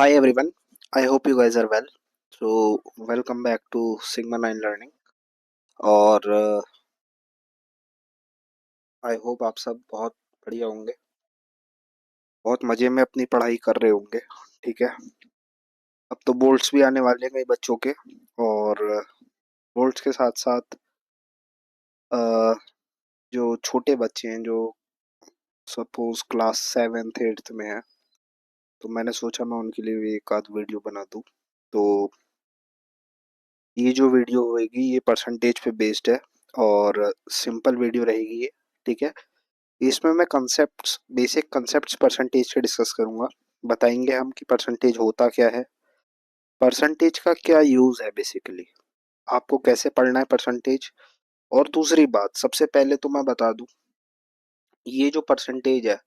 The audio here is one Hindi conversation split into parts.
Hi everyone, I hope you guys are well. So welcome back to Sigma 9 Learning और आई होप आप सब बहुत बढ़िया होंगे, बहुत मज़े में अपनी पढ़ाई कर रहे होंगे। ठीक है, अब तो बोर्ड्स भी आने वाले हैं कई बच्चों के और बोर्ड्स के साथ साथ जो छोटे बच्चे हैं जो सपोज क्लास 7th 8th में है, तो मैंने सोचा मैं उनके लिए भी एक आध वीडियो बना दूँ। तो ये जो वीडियो होगी ये परसेंटेज पे बेस्ड है और सिंपल वीडियो रहेगी ये। ठीक है, इसमें मैं कंसेप्ट्स बेसिक कंसेप्ट्स परसेंटेज के डिस्कस करूंगा। बताएंगे हम कि परसेंटेज होता क्या है, परसेंटेज का क्या यूज़ है, बेसिकली आपको कैसे पढ़ना है परसेंटेज। और दूसरी बात, सबसे पहले तो मैं बता दूं, ये जो परसेंटेज है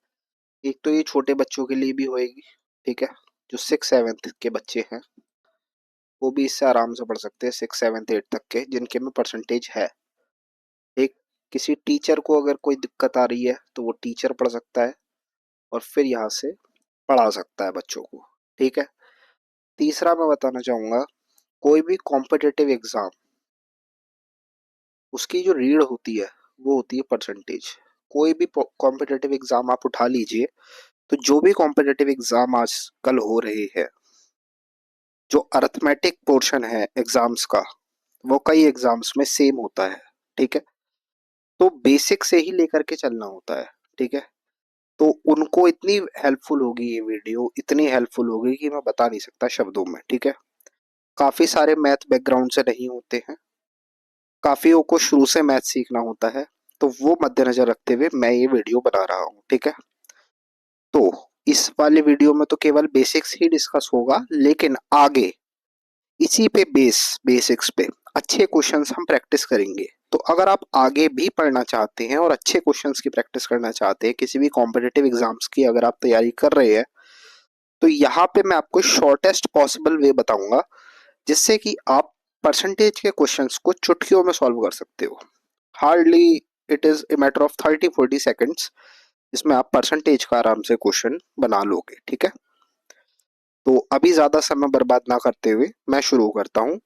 एक तो ये छोटे बच्चों के लिए भी होएगी। ठीक है, जो 6 7 के बच्चे हैं वो भी इससे आराम से पढ़ सकते हैं, 6 7 8 तक के जिनके में परसेंटेज है। एक किसी टीचर को अगर कोई दिक्कत आ रही है तो वो टीचर पढ़ सकता है और फिर यहाँ से पढ़ा सकता है बच्चों को। ठीक है, तीसरा मैं बताना चाहूँगा, कोई भी कॉम्पिटिटिव एग्ज़ाम उसकी जो रीढ़ होती है वो होती है परसेंटेज। कोई भी कॉम्पिटिटिव एग्ज़ाम आप उठा लीजिए, तो जो भी कॉम्पिटिटिव एग्ज़ाम आजकल हो रहे हैं, जो अरिथमेटिक पोर्शन है एग्ज़ाम्स का वो कई एग्ज़ाम्स में सेम होता है। ठीक है, तो बेसिक से ही लेकर के चलना होता है। ठीक है, तो उनको इतनी हेल्पफुल होगी ये वीडियो, इतनी हेल्पफुल होगी कि मैं बता नहीं सकता शब्दों में। ठीक है, काफ़ी सारे मैथ बैकग्राउंड से नहीं होते हैं, काफियों को शुरू से मैथ सीखना होता है, तो वो मद्देनजर रखते हुए मैं ये वीडियो बना रहा हूँ। ठीक है, तो इस वाले वीडियो में तो केवल बेसिक्स ही डिस्कस होगा, लेकिन आगे इसी पे बेसिक्स पे अच्छे क्वेश्चंस हम प्रैक्टिस करेंगे। तो अगर आप आगे भी पढ़ना चाहते हैं और अच्छे क्वेश्चंस की प्रैक्टिस करना चाहते हैं, किसी भी कॉम्पिटिटिव एग्जाम्स की अगर आप तैयारी कर रहे हैं, तो यहाँ पे मैं आपको शॉर्टेस्ट पॉसिबल वे बताऊंगा जिससे कि आप परसेंटेज के क्वेश्चंस को चुटकियों में सॉल्व कर सकते हो। Hardly it is a matter of 30 40 seconds, इसमें आप परसेंटेज का आराम से क्वेश्चन बना लोगे। ठीक है, तो अभी ज्यादा समय बर्बाद ना करते हुए मैं शुरू करता हूँ।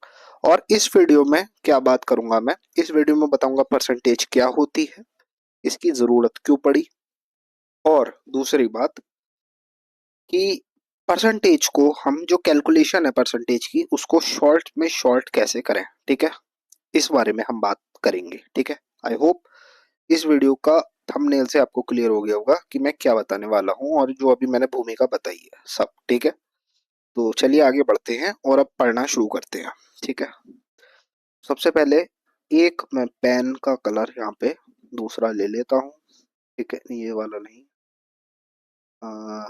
और इस वीडियो में क्या बात करूंगा, मैं इस वीडियो में बताऊंगा परसेंटेज क्या होती है, इसकी जरूरत क्यों पड़ी, और दूसरी बात कि परसेंटेज को हम जो कैलकुलेशन है परसेंटेज की उसको शॉर्ट में शॉर्ट कैसे करें। ठीक है, इस बारे में हम बात करेंगे। ठीक है, आई होप इस वीडियो का थंबनेल से आपको क्लियर हो गया होगा कि मैं क्या बताने वाला हूँ और जो अभी मैंने भूमिका बताई है सब। ठीक है, तो चलिए आगे बढ़ते हैं और अब पढ़ना शुरू करते हैं। ठीक है, सबसे पहले एक मैं पेन का कलर यहाँ पे दूसरा ले लेता हूँ। ठीक है, ये वाला नहीं, आ,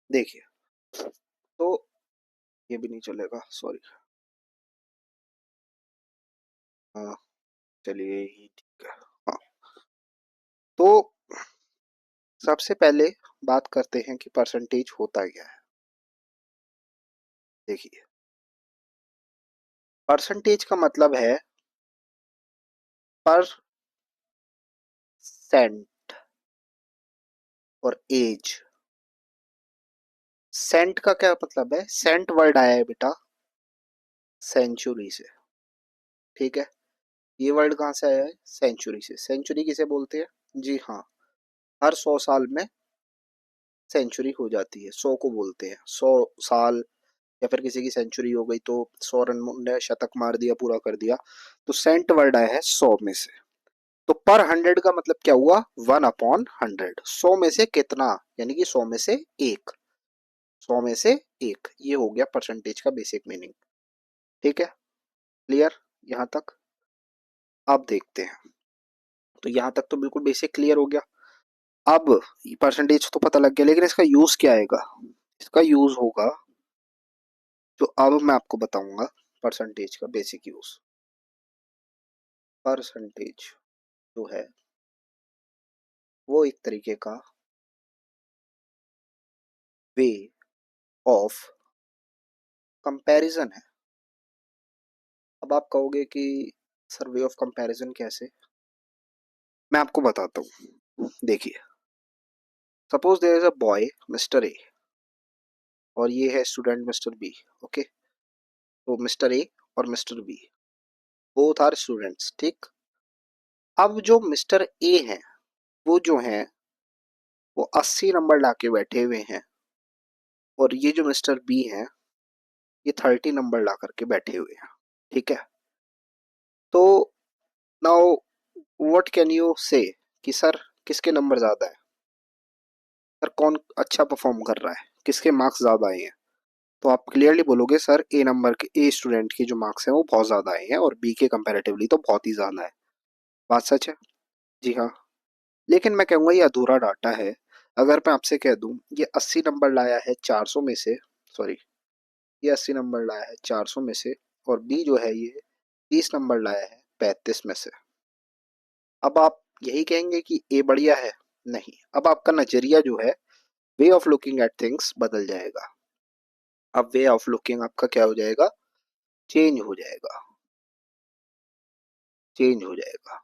देखिए, तो ये भी नहीं चलेगा, सॉरी। चलिए ही ठीक है। हाँ, तो सबसे पहले बात करते हैं कि परसेंटेज होता क्या है। देखिए, परसेंटेज का मतलब है परसेंट और एज। सेंट का क्या मतलब है, सेंट वर्ड आया है बेटा सेंचुरी से। ठीक है, ये वर्ड कहाँ से आया है, सेंचुरी से। सेंचुरी किसे बोलते हैं, जी हाँ, हर 100 साल में सेंचुरी हो जाती है, 100 को बोलते हैं 100 साल। या फिर किसी की सेंचुरी हो गई तो 100 रन ने शतक मार दिया, पूरा कर दिया। तो सेंट वर्ड आया है 100 में से। तो पर 100 का मतलब क्या हुआ, 1/100। 100 में से कितना, यानी कि 100 में से एक, 100 में से एक, ये हो गया परसेंटेज का बेसिक मीनिंग। ठीक है, क्लियर यहाँ तक। अब देखते हैं, तो यहाँ तक तो बिल्कुल बेसिक क्लियर हो गया। अब परसेंटेज तो पता लग गया, लेकिन इसका यूज क्या आएगा, इसका यूज होगा जो अब मैं आपको बताऊंगा, परसेंटेज का बेसिक यूज। परसेंटेज जो है वो एक तरीके का वे ऑफ कंपैरिजन है। अब आप कहोगे कि सर वे ऑफ कंपैरिजन कैसे, मैं आपको बताता हूँ। देखिए, suppose there is a boy mister A और ये है स्टूडेंट मिस्टर बी। ओके, तो मिस्टर ए और mister B both are students, ठीक। अब जो मिस्टर ए है वो जो है वो 80 नंबर लाके बैठे हुए हैं और ये जो मिस्टर बी है ये 30 नंबर ला करके बैठे हुए हैं, ठीक है। तो नाउ व्हाट कैन यू से कि सर किसके नंबर ज्यादा है, सर कौन अच्छा परफॉर्म कर रहा है, किसके मार्क्स ज्यादा आए हैं। तो आप क्लियरली बोलोगे सर ए नंबर के ए स्टूडेंट के जो मार्क्स हैं वो बहुत ज्यादा आए हैं और बी के कंपैरेटिवली तो बहुत ही ज्यादा है। बात सच है? जी हाँ। लेकिन मैं कहूँगा ये अधूरा डाटा है। अगर मैं आपसे कह दूं ये 80 नंबर लाया है 400 में से, सॉरी, ये 80 नंबर लाया है 400 में से और बी जो है ये 30 नंबर लाया है 35 में से। अब आप यही कहेंगे कि ए बढ़िया है? नहीं, अब आपका नजरिया जो है, way of looking at things बदल जाएगा। अब वे ऑफ लुकिंग आपका क्या हो जाएगा? चेंज हो जाएगा, चेंज हो जाएगा।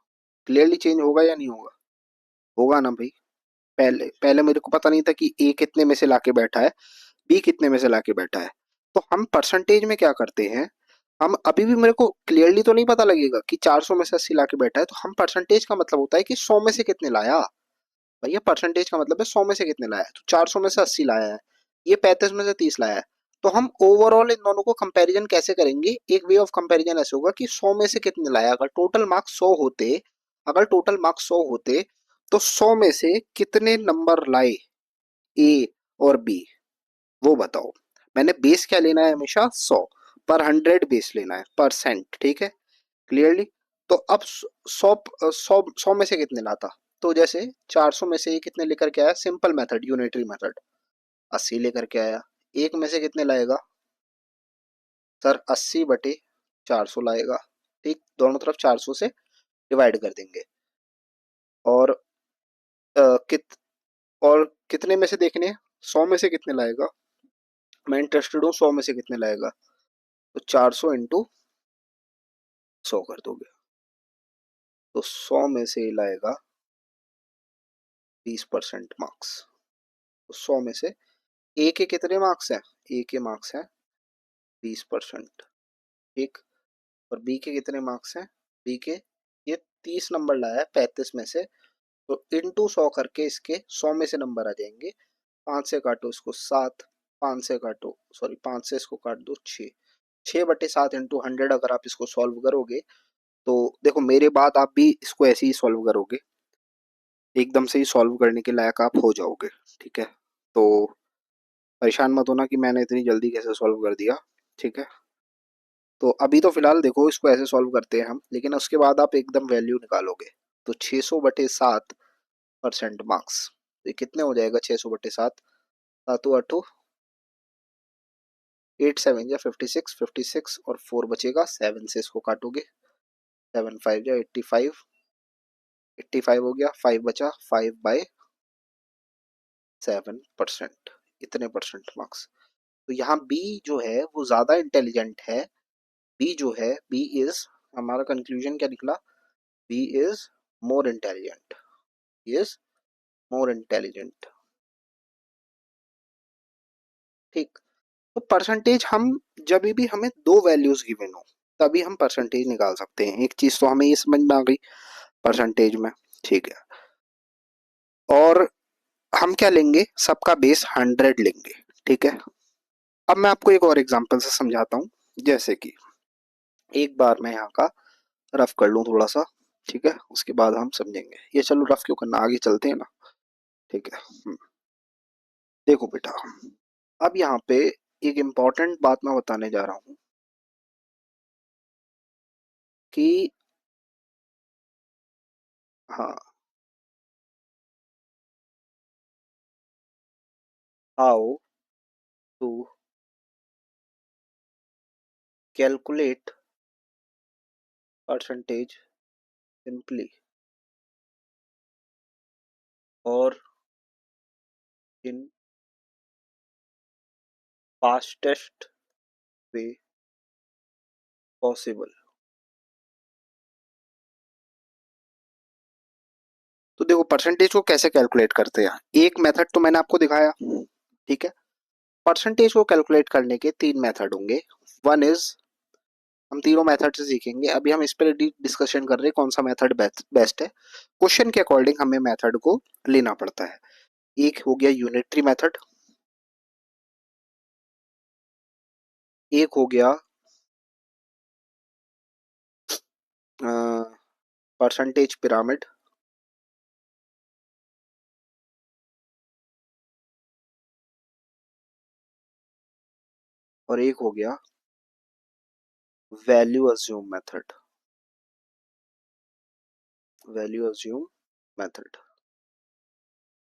क्लियरली चेंज होगा या नहीं होगा? होगा ना भाई। पहले पहले मेरे को पता नहीं था कि ए कितने में से लाके बैठा है, बी कितने में से लाके बैठा है। तो हम परसेंटेज में क्या करते हैं, हम अभी भी मेरे को क्लियरली तो नहीं पता लगेगा कि 400 में से 80 लाके बैठा है, तो हम परसेंटेज का मतलब होता है कि 100 में से कितने लाया। भैया परसेंटेज का मतलब है 100 में से कितने लाया है, तो 400 में से 80 लाया है, ये 35 में से 30 लाया है। तो हम ओवरऑल इन दोनों को कंपैरिजन कैसे करेंगे? एक वे ऑफ कंपैरिजन ऐसे होगा कि 100 में से कितने लाया। अगर टोटल मार्क्स 100 होते, अगर टोटल मार्क्स 100 होते तो 100 में से कितने नंबर लाए ए और बी, वो बताओ। मैंने बेस क्या लेना है हमेशा? 100 पर 100 बेस लेना है, परसेंट, ठीक है। क्लियरली। तो अब 100 100 100 में से कितने लाता, तो जैसे 400 में से ये कितने लेकर के आया, सिंपल मेथड, यूनिटरी मेथड, 80 लेकर के आया। एक में से कितने लाएगा सर? 80 बटे 400 लाएगा, ठीक। दोनों तरफ 400 से डिवाइड कर देंगे और कित और कितने में से देखने हैं? 100 में से कितने लाएगा, मैं इंटरेस्टेड हूँ 100 में से कितने लाएगा। तो 400 इंटू 100 कर दोगे तो 100 में से लाएगा 20% मार्क्स। तो 100 में से ए के कितने मार्क्स हैं? ए के मार्क्स हैं 20%, ठीक। और बी के कितने मार्क्स हैं? बी के ये 30 नंबर लाया है 35 में से, तो इंटू 100 करके इसके 100 में से नंबर आ जाएंगे। 5 से काटो इसको 7, 5 से काटो, सॉरी 5 से इसको काट दो 6, 6 बटे 7 इंटू 100। अगर आप इसको सॉल्व करोगे तो देखो मेरे बाद आप भी इसको ऐसे ही सॉल्व करोगे, एकदम से ही सॉल्व करने के लायक आप हो जाओगे, ठीक है। तो परेशान मत होना कि मैंने इतनी जल्दी कैसे सॉल्व कर दिया, ठीक है। तो अभी तो फिलहाल देखो इसको ऐसे सॉल्व करते हैं हम, लेकिन उसके बाद आप एकदम वैल्यू निकालोगे। तो 600 बटे 7% मार्क्स, तो ये कितने हो जाएगा? 600 बटे 7, 7 8 7 या 56, 56 और 4 बचेगा, 7 से इसको काटोगे, 7 5 या 85, 85 हो गया, 5 बचा, 5/7%, इतने परसेंट मार्क्स। तो यहाँ बी जो है वो ज्यादा इंटेलिजेंट है। बी जो है, बी इज, हमारा कंक्लूजन क्या निकला? B is more intelligent, is more intelligent, ठीक। तो परसेंटेज हम, जब भी हमें दो वैल्यूज गिवन हो तभी हम परसेंटेज निकाल सकते हैं। एक चीज तो हमें ये समझ में आ गई परसेंटेज में, ठीक है। और हम क्या लेंगे? सबका बेस 100 लेंगे, ठीक है। अब मैं आपको एक और एग्जांपल से समझाता हूँ। जैसे कि एक बार मैं यहाँ का रफ कर लूँ थोड़ा सा, ठीक है, उसके बाद हम समझेंगे। ये चलो रफ क्यों करना, आगे चलते हैं ना, ठीक है। देखो बेटा, अब यहाँ पे एक इम्पॉर्टेंट बात मैं बताने जा रहा हूँ कि हाँ, how to calculate percentage simply और इन फास्टेस्ट वे पॉसिबल। तो देखो परसेंटेज को कैसे कैलकुलेट करते हैं, एक मेथड तो मैंने आपको दिखाया, ठीक है। परसेंटेज को कैलकुलेट करने के तीन मेथड होंगे। वन इज, हम तीनों मेथड से सीखेंगे, अभी हम इस पर डिस्कशन कर रहे हैं कौन सा मेथड बेस्ट है। क्वेश्चन के अकॉर्डिंग हमें मेथड को लेना पड़ता है। एक हो गया यूनिटरी मेथड, एक हो गया परसेंटेज पिरामिड, और एक हो गया value assume method, value assume method.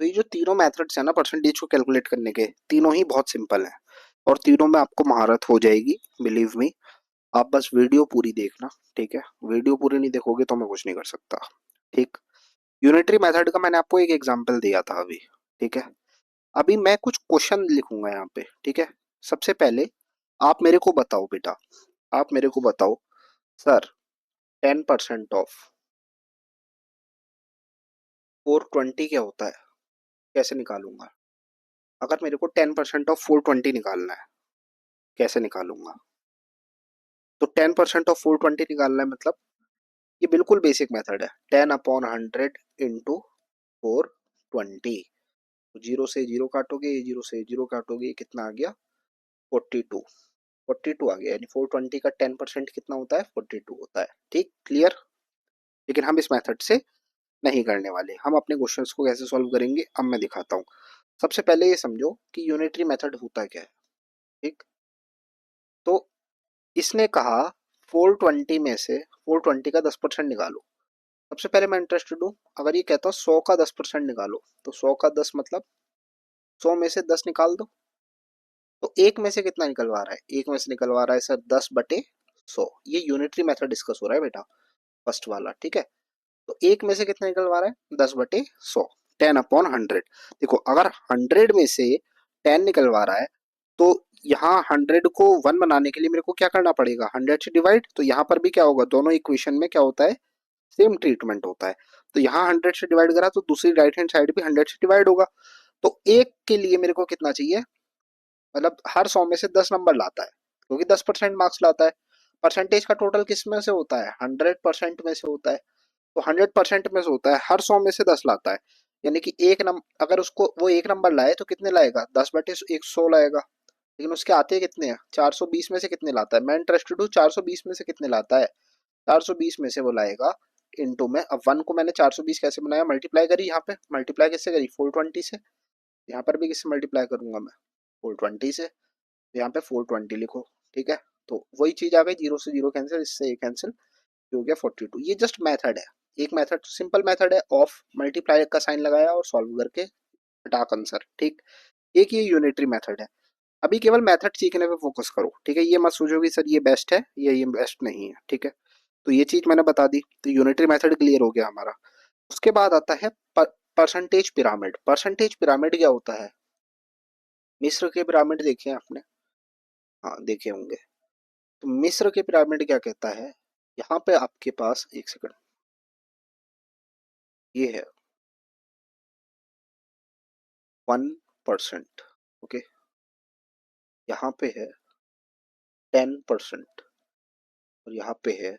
तो ये जो तीनों मेथड्स है ना परसेंटेज को कैलकुलेट करने के, तीनों ही बहुत सिंपल हैं और तीनों में आपको महारत हो जाएगी, बिलीव मी। आप बस वीडियो पूरी देखना, ठीक है। वीडियो पूरी नहीं देखोगे तो मैं कुछ नहीं कर सकता, ठीक। यूनिटरी मेथड का मैंने आपको एक एग्जांपल दिया था अभी, ठीक है। अभी मैं कुछ क्वेश्चन लिखूंगा यहाँ पे, ठीक है। सबसे पहले आप मेरे को बताओ बेटा, आप मेरे को बताओ सर, 10% ऑफ 420 क्या होता है, कैसे निकालूंगा। अगर मेरे को 10% ऑफ 420 निकालना है, कैसे निकालूंगा। तो 10% ऑफ 420 निकालना है मतलब, ये बिल्कुल बेसिक मेथड है, 10/100 इंटू 420। जीरो से जीरो काटोगे, ये जीरो से जीरो काटोगे, कितना आ गया 42, 42 आ गया। यानी 420 का 10% कितना होता है, 42 होता है, ठीक क्लियर। लेकिन हम इस मेथड से नहीं करने वाले, हम अपने क्वेश्चंस को कैसे सॉल्व करेंगे अब मैं दिखाता हूँ। सबसे पहले ये समझो कि यूनिटरी मेथड होता क्या है, ठीक। तो इसने कहा 420 में से 420 का 10% निकालो। सबसे पहले मैं इंटरेस्टेड हूँ, अगर ये कहता 100 का 10% निकालो, तो 100 का 10 मतलब 100 में से 10 निकाल दो। तो एक में से कितना निकलवा रहा है, एक में से निकलवा रहा है सर 10/100। ये यूनिटरी मेथड डिस्कस हो रहा है बेटा, फर्स्ट वाला, ठीक है। तो एक में से कितना निकलवा रहा है, 10/100, 10/100। देखो अगर 100 में से 10 निकलवा रहा है, तो यहाँ 100 को 1 बनाने के लिए मेरे को क्या करना पड़ेगा, 100 से डिवाइड। तो यहाँ पर भी क्या होगा, दोनों इक्वेशन में क्या होता है, सेम ट्रीटमेंट होता है। तो यहाँ 100 से डिवाइड करा तो दूसरी राइट हैंड साइड भी 100 से डिवाइड होगा। तो एक के लिए मेरे को कितना चाहिए, मतलब हर 100 में से 10 नंबर लाता है, क्योंकि 10% मार्क्स लाता है। परसेंटेज का टोटल किस में से होता है, 100% में से होता है। तो 100% में से होता है, हर 100 में से 10 लाता है। यानी कि एक नंबर, अगर उसको वो एक नंबर लाए तो कितने लाएगा, 10/100 लाएगा। लेकिन उसके आते कितने हैं, 420 में से कितने लाता है। मैं इंटरेस्टेड हूँ 420 में से कितने लाता है, 420 में से वो लाएगा इनटू में। अब 1 को मैंने 420 कैसे बनाया, मल्टीप्लाई करी, यहाँ पे मल्टीप्लाई किससे करी, 420 से। यहाँ पर भी किससे मल्टीप्लाई करूंगा मैं, 420 से। यहाँ पे 420 लिखो, ठीक है। तो वही चीज आ गई, जीरो से जीरो कैंसिल, इससे ये कैंसिल, हो गया 42। ये जस्ट मेथड है, एक मेथड सिंपल मेथड है, ऑफ मल्टीप्लाई का साइन लगाया और सॉल्व करके हटाक आंसर, ठीक। एक ये यूनिटरी मेथड है। अभी केवल मेथड सीखने पे फोकस करो, ठीक है। ये मत सोचो कि सर ये बेस्ट है या ये बेस्ट नहीं है, ठीक है। तो ये चीज मैंने बता दी, तो यूनिटरी मेथड क्लियर हो गया हमारा। उसके बाद आता है परसेंटेज पिरामिड। परसेंटेज पिरामिड क्या होता है, मिस्र के पिरामिड देखे हैं आपने, हाँ देखे होंगे। तो मिस्र के पिरामिड क्या कहता है, यहाँ पे आपके पास एक सेकंड, ये है 1%, ओके। यहाँ पे है 10% और यहाँ पे है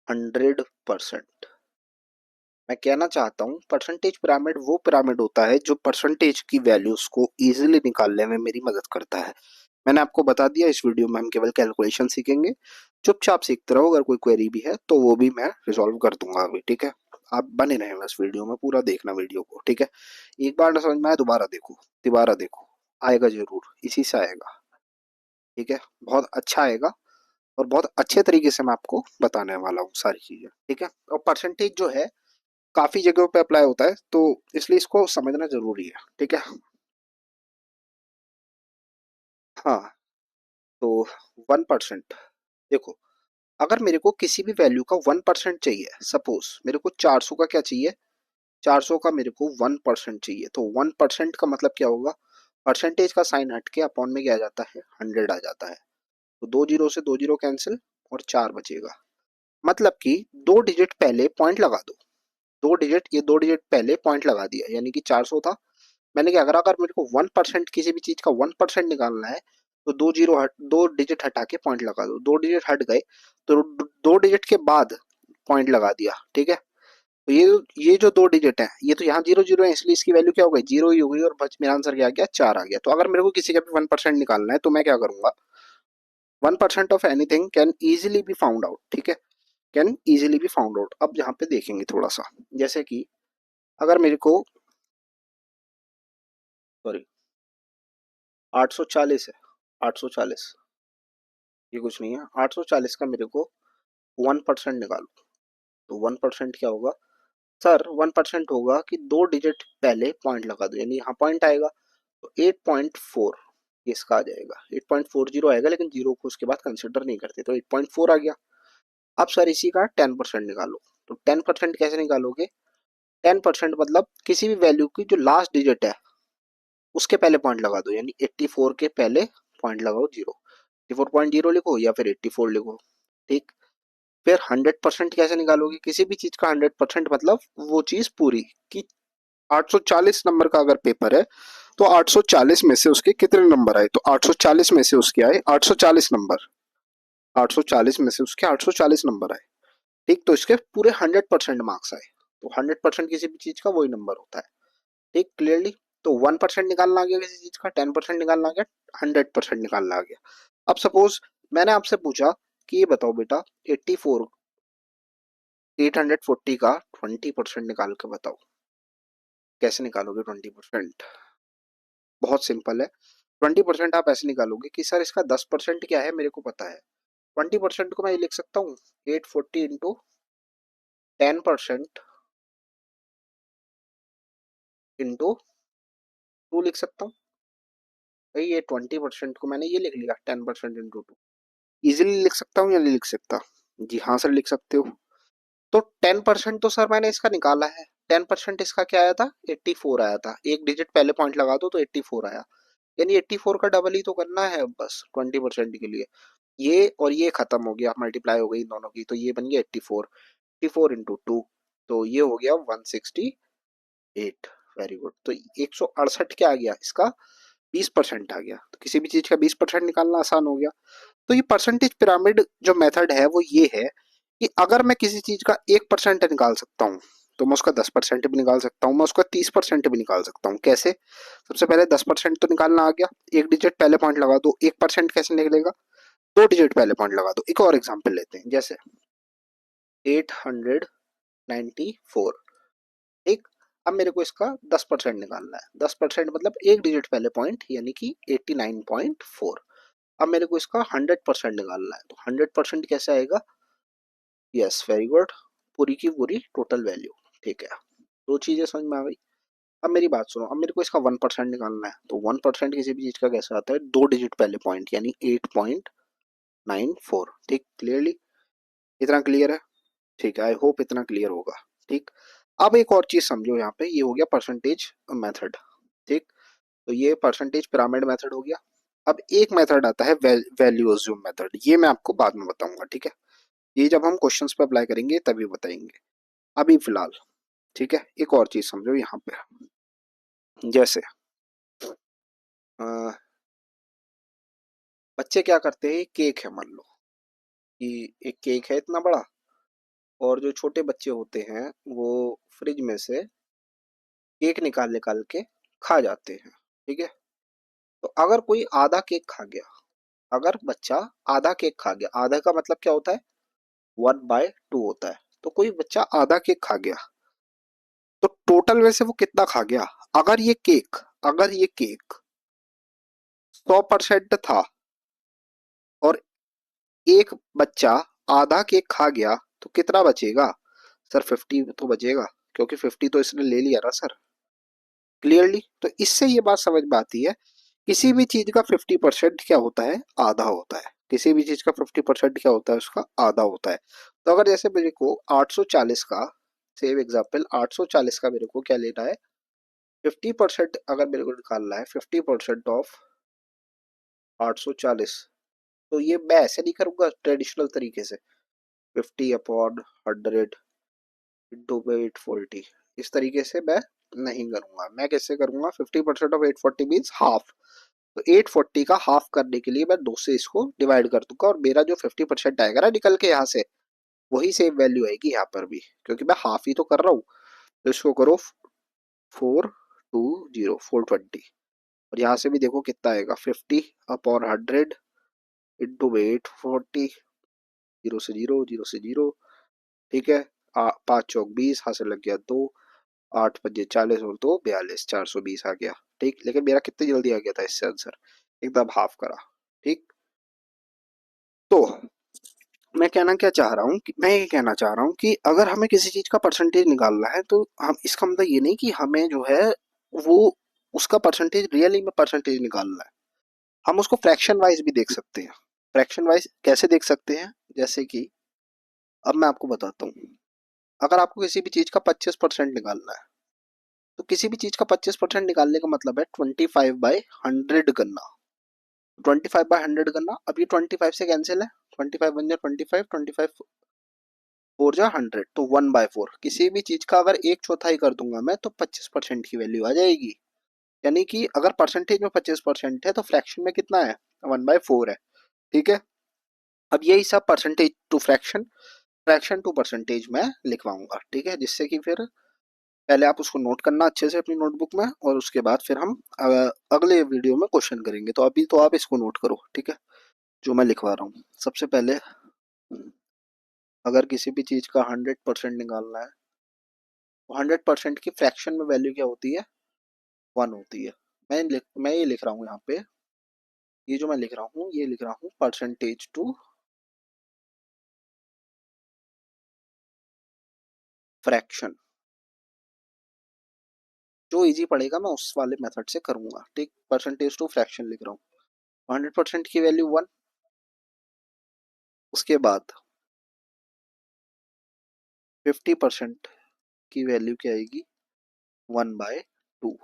100%। मैं कहना चाहता हूँ परसेंटेज पिरामिड वो पिरामिड होता है जो परसेंटेज की वैल्यूज को इजीली निकालने में मेरी मदद करता है। मैंने आपको बता दिया, इस वीडियो में हम केवल कैलकुलेशन सीखेंगे। चुपचाप सीखते रहो, अगर कोई क्वेरी भी है तो वो भी मैं रिजॉल्व कर दूंगा अभी, ठीक है। आप बने रहे बस वीडियो में, पूरा देखना वीडियो को, ठीक है। एक बार ना समझ में आए दोबारा देखो, दोबारा देखो, आएगा जरूर, इसी से आएगा, ठीक है। बहुत अच्छा आएगा और बहुत अच्छे तरीके से मैं आपको बताने वाला हूँ सारी चीजें, ठीक है। और परसेंटेज जो है काफी जगहों पे अप्लाई होता है, तो इसलिए इसको समझना जरूरी है, ठीक है। हाँ, तो 1%, देखो अगर मेरे को किसी भी वैल्यू का 1% चाहिए, सपोज मेरे को 400 का क्या चाहिए, 400 का मेरे को 1% चाहिए। तो 1% का मतलब क्या होगा, परसेंटेज का साइन हट के अपॉन में क्या आ जाता है, 100 आ जाता है। तो दो जीरो से दो जीरो कैंसिल और 4 बचेगा। मतलब कि 2 डिजिट पहले पॉइंट लगा दो, ये 2 डिजिट पहले पॉइंट लगा दिया, यानी कि 400 था। मैंने क्या करा, अगर मेरे को 1% किसी भी चीज का 1% निकालना है तो 2 डिजिट हटा के पॉइंट लगा दो। 2 डिजिट हट गए तो 2 डिजिट के बाद पॉइंट लगा दिया, ठीक है। तो ये जो 2 डिजिट है, ये तो यहाँ 0 0 है, इसलिए इसकी वैल्यू क्या हो गई, 0 ही हो गई, और बच मेरा आंसर क्या आ गया, 4 आ गया। तो अगर मेरे को किसी का भी 1% निकालना है तो मैं क्या करूंगा, 1% of anything can easily be found out, ठीक है, can easily be found out. अब यहाँ पे देखेंगे थोड़ा सा, जैसे कि अगर मेरे को, सॉरी, 840 है, 840, ये कुछ नहीं है, 840 का मेरे को 1% निकालो। तो 1% क्या होगा सर, 1% होगा कि 2 डिजिट पहले पॉइंट लगा दो, यानी यहाँ पॉइंट आएगा तो 8.4 इसका आ जाएगा, 8.40 आएगा, लेकिन जीरो को उसके बाद कंसिडर नहीं करते, तो 8.4 आ गया। अब सर इसी का 10% निकालो। तो 10% कैसे निकालोगे, 10% मतलब किसी भी वैल्यू की जो लास्ट डिजिट है उसके पहले पॉइंट लगा दो, यानी 84 के पहले पॉइंट लगाओ, 84.0 लिखो या फिर 84 लिखो, ठीक। फिर 100% कैसे निकालोगे, किसी भी चीज का 100% मतलब वो चीज पूरी की। 840 नंबर का अगर पेपर है तो 840 में से उसके कितने नंबर आए, तो 840 में से उसके आए 840 नंबर, 840 में से उसके 840 नंबर आए, ठीक। तो इसके पूरे 100% मार्क्स आए। तो 100% किसी भी चीज का वही नंबर होता है, ठीक, क्लियरली। तो 1% निकालना आ गया किसी चीज का, 10% निकालना आ गया, 100% निकालना आ गया। अब सपोज मैंने आपसे पूछा कि ये बताओ बेटा, 84 840 का 20% निकाल के बताओ, कैसे निकालोगे 20%। बहुत सिंपल है। 20% आप ऐसे निकालोगे कि सर इसका 10% क्या है मेरे को पता है। 20% को मैं ये लिख सकता हूँ 840 इंटू 10% इंटू 2 लिख सकता हूँ। भाई ये 20% को मैंने ये लिख लिया 10% इंटू 2। इजिली लिख सकता हूँ या नहीं लिख सकता, जी हाँ सर लिख सकते हो। तो 10% तो सर मैंने इसका निकाला है, 10% इसका क्या आया था, 84 आया था, एक डिजिट पहले पॉइंट लगा दो तो 84 आया, यानी 84 का डबल ही तो करना है बस 20% के लिए। ये और ये खत्म हो गया, मल्टीप्लाई हो गई इन दोनों की, तो ये बन गया 84, 84 इंटू 2, तो ये हो गया 168। Very good. तो 168 क्या आ गया इसका, 20% आ गया। तो किसी भी चीज का 20% निकालना आसान हो गया। तो ये परसेंटेज पिरामिड जो मेथड है वो ये है कि अगर मैं किसी चीज का 1% निकाल सकता हूँ तो मैं उसका 10% भी निकाल सकता हूँ, मैं उसका 30% भी निकाल सकता हूँ। कैसे, सबसे पहले 10% तो निकालना आ गया, एक डिजिट पहले पॉइंट लगा दो। 1% कैसे निकलेगा, 2 डिजिट पहले पॉइंट लगा दो। एक और एग्जांपल लेते हैं, जैसे 894, ठीक। अब मेरे को इसका 10% निकालना है, 10% मतलब एक डिजिट पहले पॉइंट, यानी कि 89.4। अब मेरे को इसका 100% निकालना है, तो 100% कैसे आएगा, यस वेरी गुड, पूरी की पूरी टोटल वैल्यू, ठीक है। दो चीजें समझ में आ गई। अब मेरी बात सुनो, अब मेरे को इसका 1% निकालना है, तो 1% किसी भी चीज का कैसे आता है, 2 डिजिट पहले पॉइंट, यानी 8.94, ठीक, क्लियरली, इतना क्लियर है, ठीक है, आई होप इतना क्लियर होगा, ठीक। अब एक और चीज समझो, यहाँ पे ये हो गया परसेंटेज मेथड, ठीक। तो ये परसेंटेज पिरामिड मेथड हो गया। अब एक मेथड आता है वैल्यू अज्यूम मेथड, ये मैं आपको बाद में बताऊंगा, ठीक है, ये जब हम क्वेश्चंस पे अप्लाई करेंगे तभी बताएंगे, अभी फिलहाल, ठीक है। एक और चीज समझो यहाँ पे, जैसे अ, बच्चे क्या करते हैं, केक है मान लो कि एक केक है इतना बड़ा, और जो छोटे बच्चे होते हैं वो फ्रिज में से केक निकाल निकाल के खा जाते हैं, ठीक है। तो अगर कोई आधा केक खा गया, अगर बच्चा आधा केक खा गया, आधा का मतलब क्या होता है, 1/2 होता है, तो कोई बच्चा आधा केक खा गया, तो टोटल में से वो कितना खा गया। अगर ये केक, अगर ये केक 100% था और एक बच्चा आधा केक खा गया, तो कितना बचेगा सर, 50 तो बचेगा, क्योंकि 50 तो इसने ले लिया ना सर, क्लियरली। तो इससे ये बात समझ में आती है, किसी भी चीज का 50% क्या होता है, आधा होता है। किसी भी चीज का 50% क्या होता है, उसका आधा होता है। तो अगर जैसे मेरे को 840 का, सेम एग्जाम्पल, 840 का मेरे को क्या लेना है, 50% अगर मेरे को निकालना है, 50% ऑफ 840, तो ये मैं ऐसे नहीं करूंगा ट्रेडिशनल तरीके से, 50 अपॉन 100, इंटू पे 840। इस तरीके से मैं नहीं करूंगा। मैं कैसे करूंगा, 50% ऑफ 840 मीन्स हाफ। तो 840 का हाफ करने के लिए मैं 2 से इसको डिवाइड कर दूंगा, और मेरा जो 50% आएगा ना निकल के यहाँ से, वही सेम वैल्यू आएगी यहाँ पर भी, क्योंकि मैं हाफ ही तो कर रहा हूँ। तो इसको करो 420 420, और यहाँ से भी देखो कितना आएगा, 50/100 इंटू 840। जीरो से जीरो, जीरो से जीरो, ठीक है। 5 चौक 20, हाथ से लग गया 2, 8 पंजे 40 और 2 42, 420 आ गया। ठीक, लेकिन मेरा कितनी जल्दी आ गया था इससे आंसर, एकदम हाफ करा। ठीक, तो मैं कहना क्या चाह रहा हूँ कि मैं ये कहना चाह रहा हूँ कि अगर हमें किसी चीज का परसेंटेज निकालना है, तो हम, इसका मतलब ये नहीं कि हमें जो है वो उसका परसेंटेज रियली में परसेंटेज निकालना है। हम उसको फ्रैक्शन वाइज भी देख सकते हैं। फ्रैक्शन वाइज कैसे देख सकते हैं, जैसे कि अब मैं आपको बताता हूँ। अगर आपको किसी भी चीज का 25% निकालना है, तो किसी भी चीज का 25% निकालने का मतलब है 25/100 करना। 25/100 करना, अब ये 25 से कैंसिल है, 25 बन जाए 25, 25 4 जा 100, तो 1/4। किसी भी चीज का अगर 1/4 कर दूंगा मैं, तो 25% की वैल्यू आ जाएगी। यानी कि अगर परसेंटेज में 25% है, तो फ्रैक्शन में कितना है, 1/4 है। ठीक है, अब यही सब percentage to fraction, fraction to percentage में लिखवाऊंगा। ठीक है, जिससे कि फिर पहले आप उसको नोट करना अच्छे से अपनी नोटबुक में, और उसके बाद फिर हम अगले वीडियो में क्वेश्चन करेंगे। तो अभी तो आप इसको नोट करो, ठीक है, जो मैं लिखवा रहा हूँ। सबसे पहले, अगर किसी भी चीज का 100% निकालना है, तो 100% की फ्रैक्शन में वैल्यू क्या होती है, 1 होती है। मैं ये लिख रहा हूँ यहाँ पे, ये जो मैं लिख रहा हूँ, ये लिख रहा हूँ परसेंटेज टू फ्रैक्शन। जो इजी पड़ेगा मैं उस वाले मेथड से करूंगा। ठीक, परसेंटेज टू फ्रैक्शन लिख रहा हूँ। 100% की वैल्यू 1, उसके बाद 50% की वैल्यू क्या आएगी, 1/2।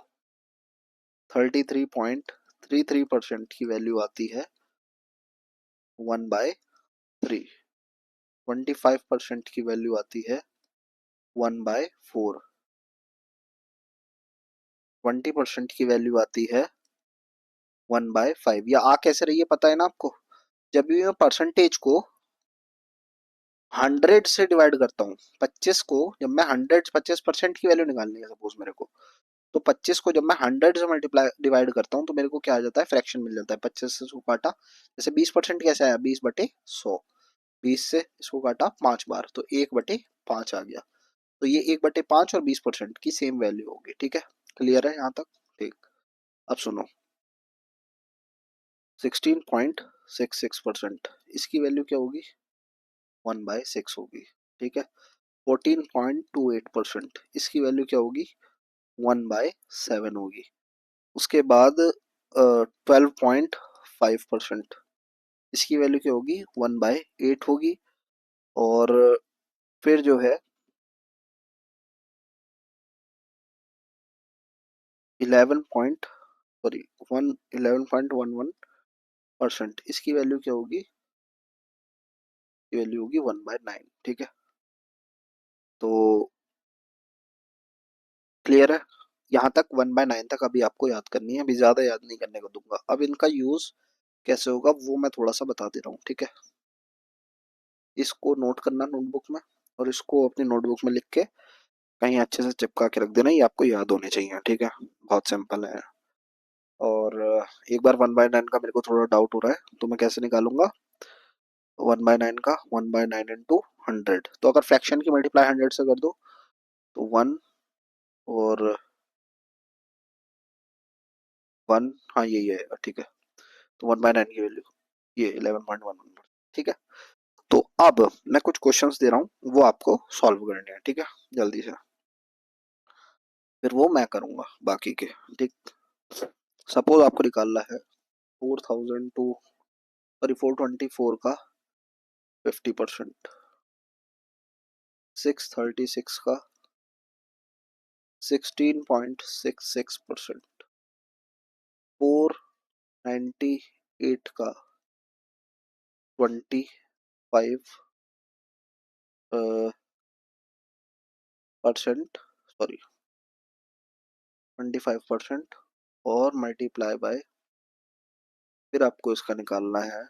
33.33% की वैल्यू आती है 1/3। 25% की वैल्यू आती है 1/4। 20% की वैल्यू आती है 1/5। या आ कैसे रही है पता है ना आपको, जब भी मैं परसेंटेज को 100 से डिवाइड करता हूँ, 25 को जब मैं 100, 25% की वैल्यू निकालनी है सपोज मेरे को, तो 25 को जब मैं 100 से मल्टीप्लाई डिवाइड करता हूँ, तो मेरे को क्या आ जाता है, फ्रैक्शन मिल जाता है। 25 से इसको काटा, जैसे 20% कैसे आया, 20/100। 20 से इसको काटा 5 बार, तो 1/5 आ गया। तो ये 1/5 और 20% की सेम वैल्यू होगी। ठीक है, क्लियर है यहाँ तक। ठीक, अब सुनो, 16.66%, इसकी वैल्यू क्या होगी, 1/6 होगी। ठीक है, 14.28%, इसकी वैल्यू क्या होगी, 1/7 होगी। उसके बाद 12.5%, इसकी वैल्यू क्या होगी, 1/8 होगी। और फिर जो है 11 पॉइंट सॉरी 11.11%, इसकी वैल्यू क्या होगी, वैल्यू होगी 1/9। ठीक है, तो क्लियर है यहाँ तक। 1/9 तक अभी आपको याद करनी है, अभी ज्यादा याद नहीं करने को दूंगा। अब इनका यूज कैसे होगा वो मैं थोड़ा सा बता दे रहा हूँ। ठीक है, इसको नोट करना नोटबुक में, और इसको अपनी नोटबुक में लिख के कहीं अच्छे से चिपका के रख देना, ये आपको याद होने चाहिए। ठीक है, बहुत सिंपल है। और एक बार 1/9 का मेरे को थोड़ा डाउट हो रहा है, तो मैं कैसे निकालूंगा 1/9 का, 1/9 इंटू 100। तो अगर फ्रैक्शन की मल्टीप्लाई 100 से कर दो, तो 1 और 1, हाँ यही है। ठीक है, तो 1/9 की वैल्यू ये 11.11। ठीक है, तो अब मैं कुछ क्वेश्चंस दे रहा हूँ, वो आपको सॉल्व करने हैं। ठीक है, जल्दी से, फिर वो मैं करूंगा बाकी के। ठीक, सपोज आपको निकालना है 424 का 50%, 636 का 16.66%, 498 का 25 परसेंट, सॉरी 25% और मल्टीप्लाई बाय, फिर आपको इसका निकालना है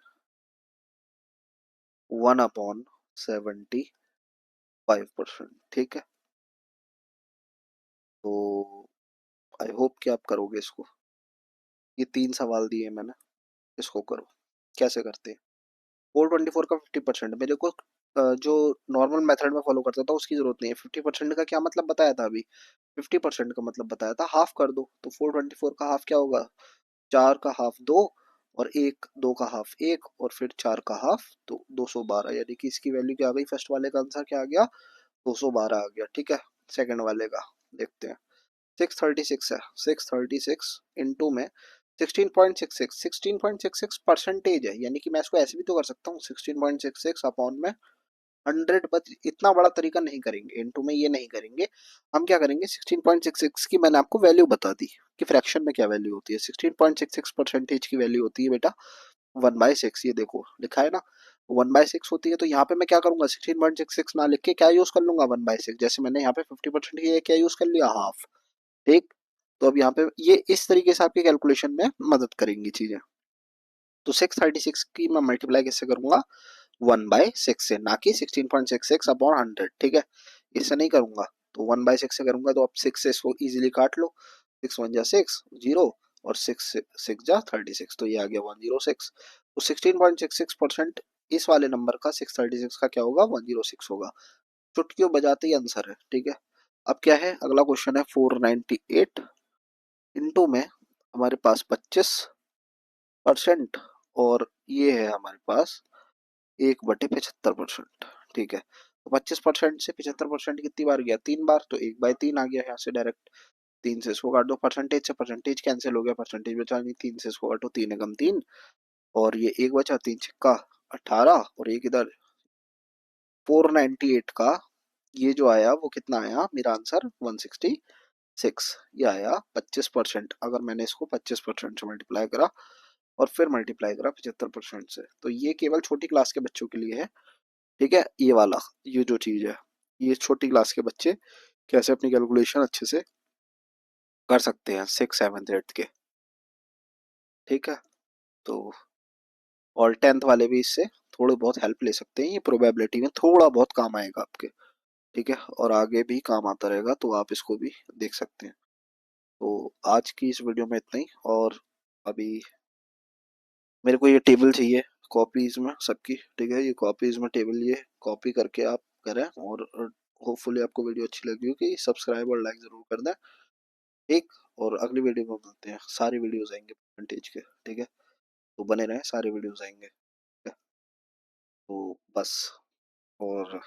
1/75%। ठीक है, तो आई होप कि आप करोगे इसको। ये 3 सवाल दिए मैंने, इसको करो। कैसे करते हैं? 424 का 50%, मेरे को जो नॉर्मल मेथड में फॉलो करता था उसकी जरूरत नहीं है। 50% का क्या मतलब बताया था अभी? 50% का मतलब बताया था हाफ कर दो। तो 424 का हाफ क्या होगा? 4 का हाफ 2, और एक 2 का हाफ 1, और फिर 4 का हाफ तो 212, यानी कि इसकी वैल्यू क्या आ गई? फर्स्ट वाले का आंसर क्या आ गया? 212 आ गया। ठीक है, सेकंड वाले का देखते हैं। 636 है, 636 इंटू में 16.66, 16.66 परसेंटेज है, यानी कि मैं इसको ऐसे भी तो कर सकता हूँ 16.66 अपॉन में 100, बट इतना बड़ा तरीका नहीं करेंगे, इनटू में ये नहीं करेंगे। हम क्या करेंगे, 16.66 की मैंने आपको वैल्यू बता दी कि फ्रैक्शन में क्या वैल्यू होती है। 16.66 परसेंटेज की वैल्यू होती है बेटा 1/6। ये देखो लिखा है ना, 1/6 होती है। तो यहाँ पे मैं क्या करूंगा, 16.66 ना लिख के क्या यूज कर लूंगा, 1/6। जैसे मैंने यहाँ पे 50% की क्या यूज कर लिया, हाफ। ठीक, तो अब यहाँ पे ये इस तरीके से आपके कैलकुलेशन में मदद करेंगी चीजें। तो 636 की मैं मल्टीप्लाई कैसे करूंगा, 1/6 से, ना कि 16.66 अपॉन 100। ठीक है, इससे नहीं करूंगा, तो 1/6 से करूंगा। तो अब 6 से इसको इजीली काट लो, 6 1 जा 6, 0, और 6 6 जा 36, तो ये आ गया 106। तो 16.66% इस वाले नंबर का 636 का क्या होगा, 106 होगा। चुटकियों बजाते ही आंसर है। ठीक है, अब क्या है, अगला क्वेश्चन है 498 इंटू में हमारे पास 25%, और ये है हमारे पास 1/75%। ठीक है, तो 25% से 75% कितनी बार गया, 3 बार, तो 1/3 आ गया यहाँ से डायरेक्ट। 3 से इसको काट दो, परसेंटेज से परसेंटेज कैंसिल हो गया, परसेंटेज बचा नहीं। 3 से इसको काटो, 3 एकम 3, और ये एक बचा, 3 छक्का 18, और एक इधर 498 का ये जो आया वो कितना आया, मेरा आंसर 166। ये आया 25%। अगर मैंने इसको 25% से मल्टीप्लाई करा और फिर मल्टीप्लाई करा 75% से, तो ये केवल छोटी क्लास के बच्चों के लिए है। ठीक है, ये वाला, ये जो चीज है, ये छोटी क्लास के बच्चे कैसे अपनी कैलकुलेशन अच्छे से कर सकते हैं, 6 7 8 के। ठीक है, तो और 10th वाले भी इससे थोड़ी बहुत हेल्प ले सकते हैं, ये प्रोबेबिलिटी में थोड़ा बहुत काम आएगा आपके। ठीक है, और आगे भी काम आता रहेगा, तो आप इसको भी देख सकते हैं। तो आज की इस वीडियो में इतना ही। और अभी मेरे को ये टेबल चाहिए कॉपीज में सबकी। ठीक है, ये कॉपीज में टेबल, ये कॉपी करके आप करें, और होपफुली आपको वीडियो अच्छी लगी होगी। सब्सक्राइब और लाइक जरूर कर दें। ठीक, और अगली वीडियो में मिलते हैं, सारी वीडियोस आएंगे परसेंटेज के। ठीक है, तो बने रहें, सारे वीडियोस आएंगे। ठीक है? तो बस, और